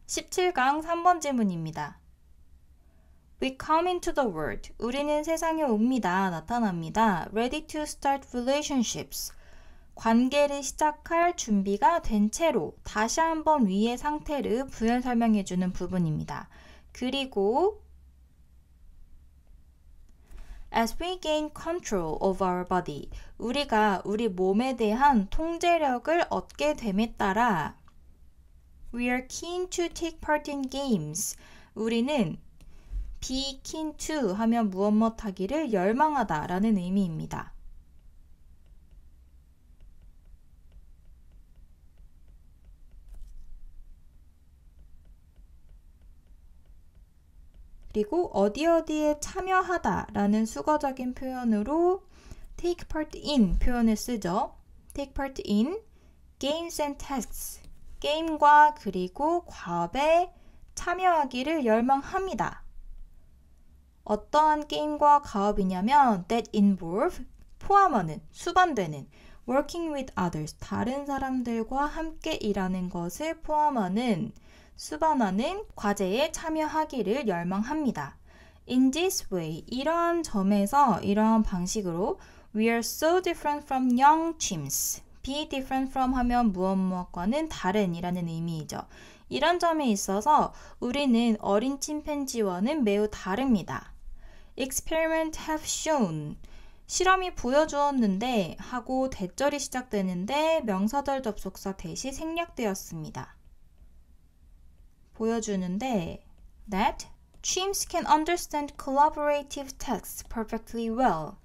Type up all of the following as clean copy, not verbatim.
17강 3번 질문입니다. We come into the world. 우리는 세상에 옵니다. 나타납니다. Ready to start relationships. 관계를 시작할 준비가 된 채로 다시 한번 위의 상태를 부연 설명해주는 부분입니다. 그리고 As we gain control of our body. 우리가 우리 몸에 대한 통제력을 얻게 됨에 따라 We are keen to take part in games. 우리는 be keen to 하면 무엇 하기를 열망하다 라는 의미입니다. 그리고 어디에 참여하다 라는 수거적인 표현으로 take part in 표현을 쓰죠. take part in games and tasks. 게임과 그리고 과업에 참여하기를 열망합니다. 어떠한 게임과 과업이냐면 that involve 포함하는, 수반되는 working with others, 다른 사람들과 함께 일하는 것을 포함하는 수반하는 과제에 참여하기를 열망합니다. In this way, 이러한 점에서 이러한 방식으로 We are so different from young chimps. Be different from 하면 무엇과는 다른이라는 의미이죠. 이런 점에 있어서 우리는 어린 침팬지와는 매우 다릅니다. Experiment have shown. 실험이 보여주었는데 하고 대절이 시작되는데 명사절 접속사 대시 생략되었습니다. 보여주는데 that chimps can understand collaborative tasks perfectly well.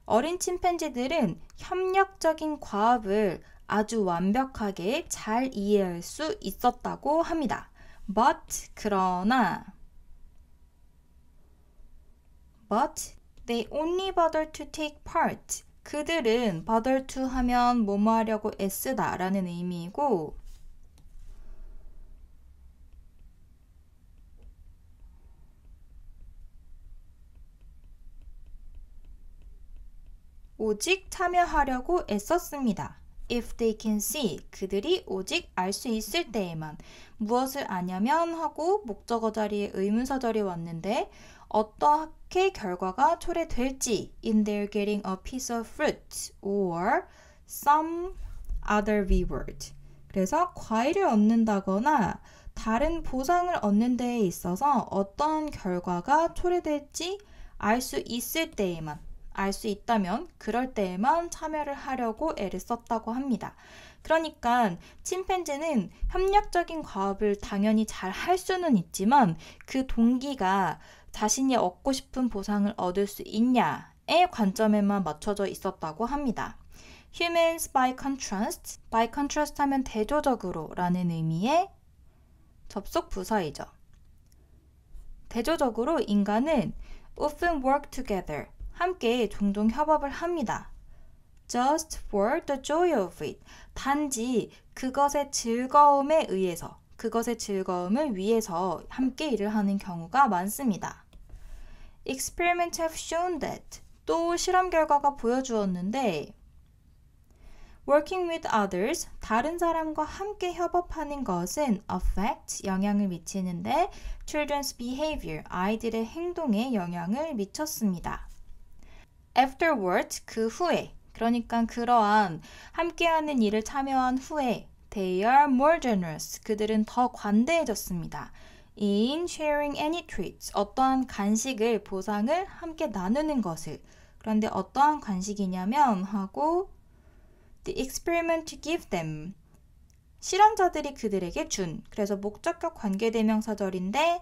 어린 침팬지들은 협력적인 과업을 아주 완벽하게 잘 이해할 수 있었다고 합니다. 그러나 they only bother to take part. 그들은 bother to 하면 뭐뭐 하려고 애쓰다 라는 의미이고 오직 참여하려고 애썼습니다. If they can see, 그들이 오직 알 수 있을 때에만 무엇을 아냐면 하고 목적어 자리에 의문사절이 왔는데 어떻게 결과가 초래될지 in their getting a piece of fruit or some other reward. 그래서 과일을 얻는다거나 다른 보상을 얻는 데에 있어서 어떤 결과가 초래될지 알 수 있을 때에만 알 수 있다면 그럴 때에만 참여를 하려고 애를 썼다고 합니다. 그러니까 침팬지는 협력적인 과업을 당연히 잘 할 수는 있지만 그 동기가 자신이 얻고 싶은 보상을 얻을 수 있냐의 관점에만 맞춰져 있었다고 합니다. Humans by contrast 하면 대조적으로 라는 의미의 접속 부사이죠. 대조적으로 인간은 often work together 함께 종종 협업을 합니다. Just for the joy of it. 단지 그것의 즐거움에 의해서, 그것의 즐거움을 위해서 함께 일을 하는 경우가 많습니다. Experiments have shown that. 또 실험 결과가 보여주었는데 Working with others, 다른 사람과 함께 협업하는 것은 affect, 영향을 미치는데 children's behavior, 아이들의 행동에 영향을 미쳤습니다. Afterwards, 그 후에, 그러니까 그러한 함께하는 일을 참여한 후에 They are more generous, 그들은 더 관대해졌습니다. In sharing any treats, 어떠한 간식을, 보상을 함께 나누는 것을. 그런데 어떠한 간식이냐면 하고 The experiment to give them, 실험자들이 그들에게 준. 그래서 목적격 관계대명사절인데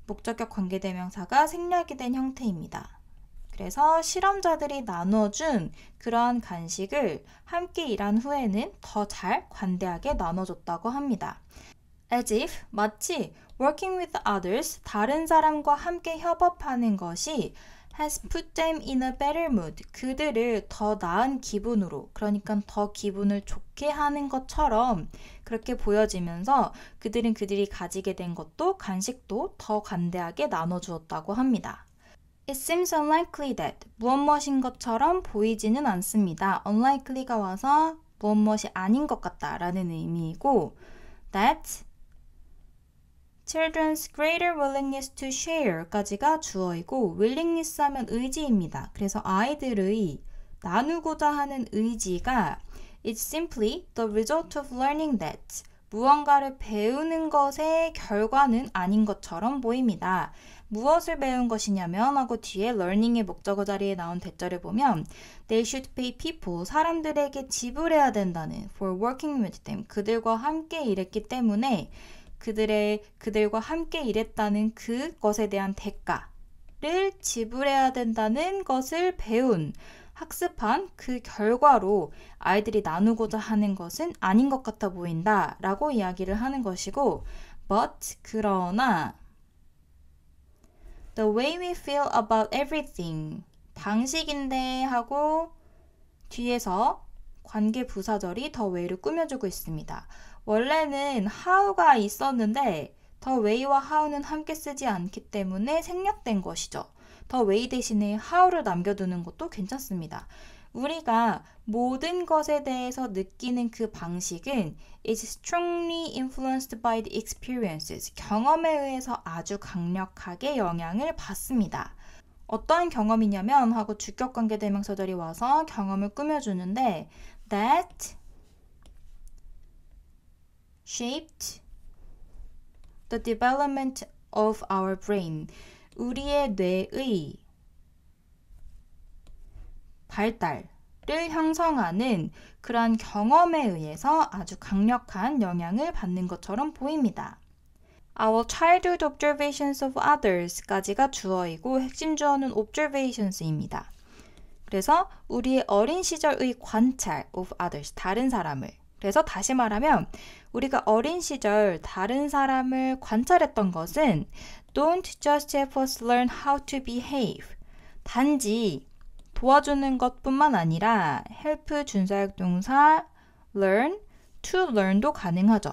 목적격 관계대명사가 생략이 된 형태입니다. 그래서 실험자들이 나눠준 그러한 간식을 함께 일한 후에는 더 잘 관대하게 나눠줬다고 합니다. As if, 마치 working with others, 다른 사람과 함께 협업하는 것이 has put them in a better mood, 그들을 더 나은 기분으로, 그러니까 더 기분을 좋게 하는 것처럼 그렇게 보여지면서 그들이 가지게 된 것도 간식도 더 관대하게 나눠주었다고 합니다. It seems unlikely that, 무엇인 것처럼 보이지는 않습니다. unlikely가 와서 무엇이 아닌 것 같다 라는 의미이고 that children's greater willingness to share까지가 주어이고 willingness 하면 의지입니다. 그래서 아이들의 나누고자 하는 의지가 It's simply the result of learning that 무언가를 배우는 것의 결과는 아닌 것처럼 보입니다. 무엇을 배운 것이냐면 하고 뒤에 learning의 목적어 자리에 나온 대절을 보면 They should pay people, 사람들에게 지불해야 된다는 for working with them, 그들과 함께 일했기 때문에 그들과 함께 일했다는 그것에 대한 대가를 지불해야 된다는 것을 배운 학습한 그 결과로 아이들이 나누고자 하는 것은 아닌 것 같아 보인다 라고 이야기를 하는 것이고 but 그러나 The way we feel about everything 방식인데 하고 뒤에서 관계 부사절이 the way를 꾸며주고 있습니다. 원래는 how가 있었는데 the way와 how는 함께 쓰지 않기 때문에 생략된 것이죠. the way 대신에 how를 남겨두는 것도 괜찮습니다. 우리가 모든 것에 대해서 느끼는 그 방식은 is strongly influenced by the experiences. 경험에 의해서 아주 강력하게 영향을 받습니다. 어떠한 경험이냐면 하고 주격관계 대명사절이 와서 경험을 꾸며주는데 that shaped the development of our brain. 우리의 뇌의 발달을 형성하는 그러한 경험에 의해서 아주 강력한 영향을 받는 것처럼 보입니다. Our childhood observations of others까지가 주어이고 핵심 주어는 observations입니다. 그래서 우리의 어린 시절의 관찰 of others, 다른 사람을. 그래서 다시 말하면 우리가 어린 시절 다른 사람을 관찰했던 것은 Don't just help us learn how to behave. 단지 도와주는 것뿐만 아니라 help 준사역 동사 learn, to learn도 가능하죠.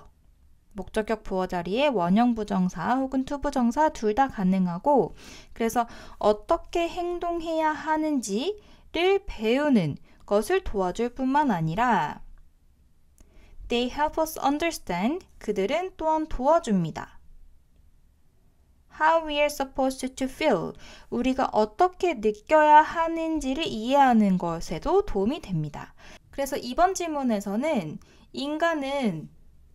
목적격 부어 자리에 원형 부정사 혹은 to 부정사 둘 다 가능하고 그래서 어떻게 행동해야 하는지를 배우는 것을 도와줄 뿐만 아니라 They help us understand. 그들은 또한 도와줍니다. How we are supposed to feel. 우리가 어떻게 느껴야 하는지를 이해하는 것에도 도움이 됩니다. 그래서 이번 질문에서는 인간은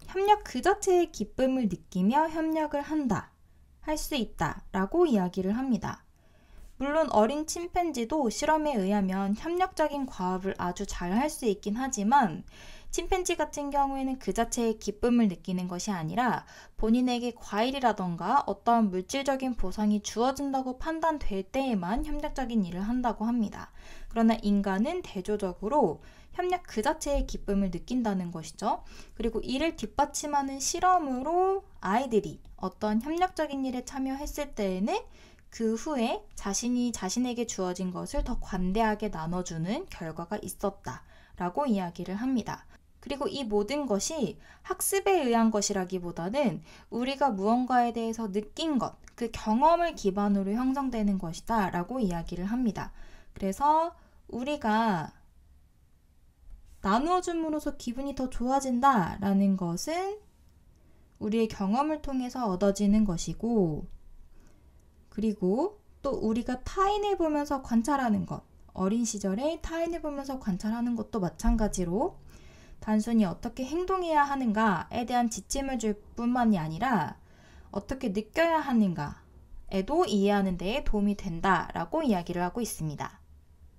협력 그 자체의 기쁨을 느끼며 협력을 한다. 할 수 있다. 라고 이야기를 합니다. 물론 어린 침팬지도 실험에 의하면 협력적인 과업을 아주 잘 할 수 있긴 하지만 침팬지 같은 경우에는 그 자체의 기쁨을 느끼는 것이 아니라 본인에게 과일이라던가 어떠한 물질적인 보상이 주어진다고 판단될 때에만 협력적인 일을 한다고 합니다. 그러나 인간은 대조적으로 협력 그 자체의 기쁨을 느낀다는 것이죠. 그리고 이를 뒷받침하는 실험으로 아이들이 어떤 협력적인 일에 참여했을 때에는 그 후에 자신에게 주어진 것을 더 관대하게 나눠주는 결과가 있었다라고 이야기를 합니다. 그리고 이 모든 것이 학습에 의한 것이라기보다는 우리가 무언가에 대해서 느낀 것, 그 경험을 기반으로 형성되는 것이다 라고 이야기를 합니다. 그래서 우리가 나누어 줌으로써 기분이 더 좋아진다 라는 것은 우리의 경험을 통해서 얻어지는 것이고 그리고 또 우리가 타인을 보면서 관찰하는 것, 어린 시절에 타인을 보면서 관찰하는 것도 마찬가지로 단순히 어떻게 행동해야 하는가에 대한 지침을 줄 뿐만이 아니라 어떻게 느껴야 하는가에도 이해하는 데에 도움이 된다라고 이야기를 하고 있습니다.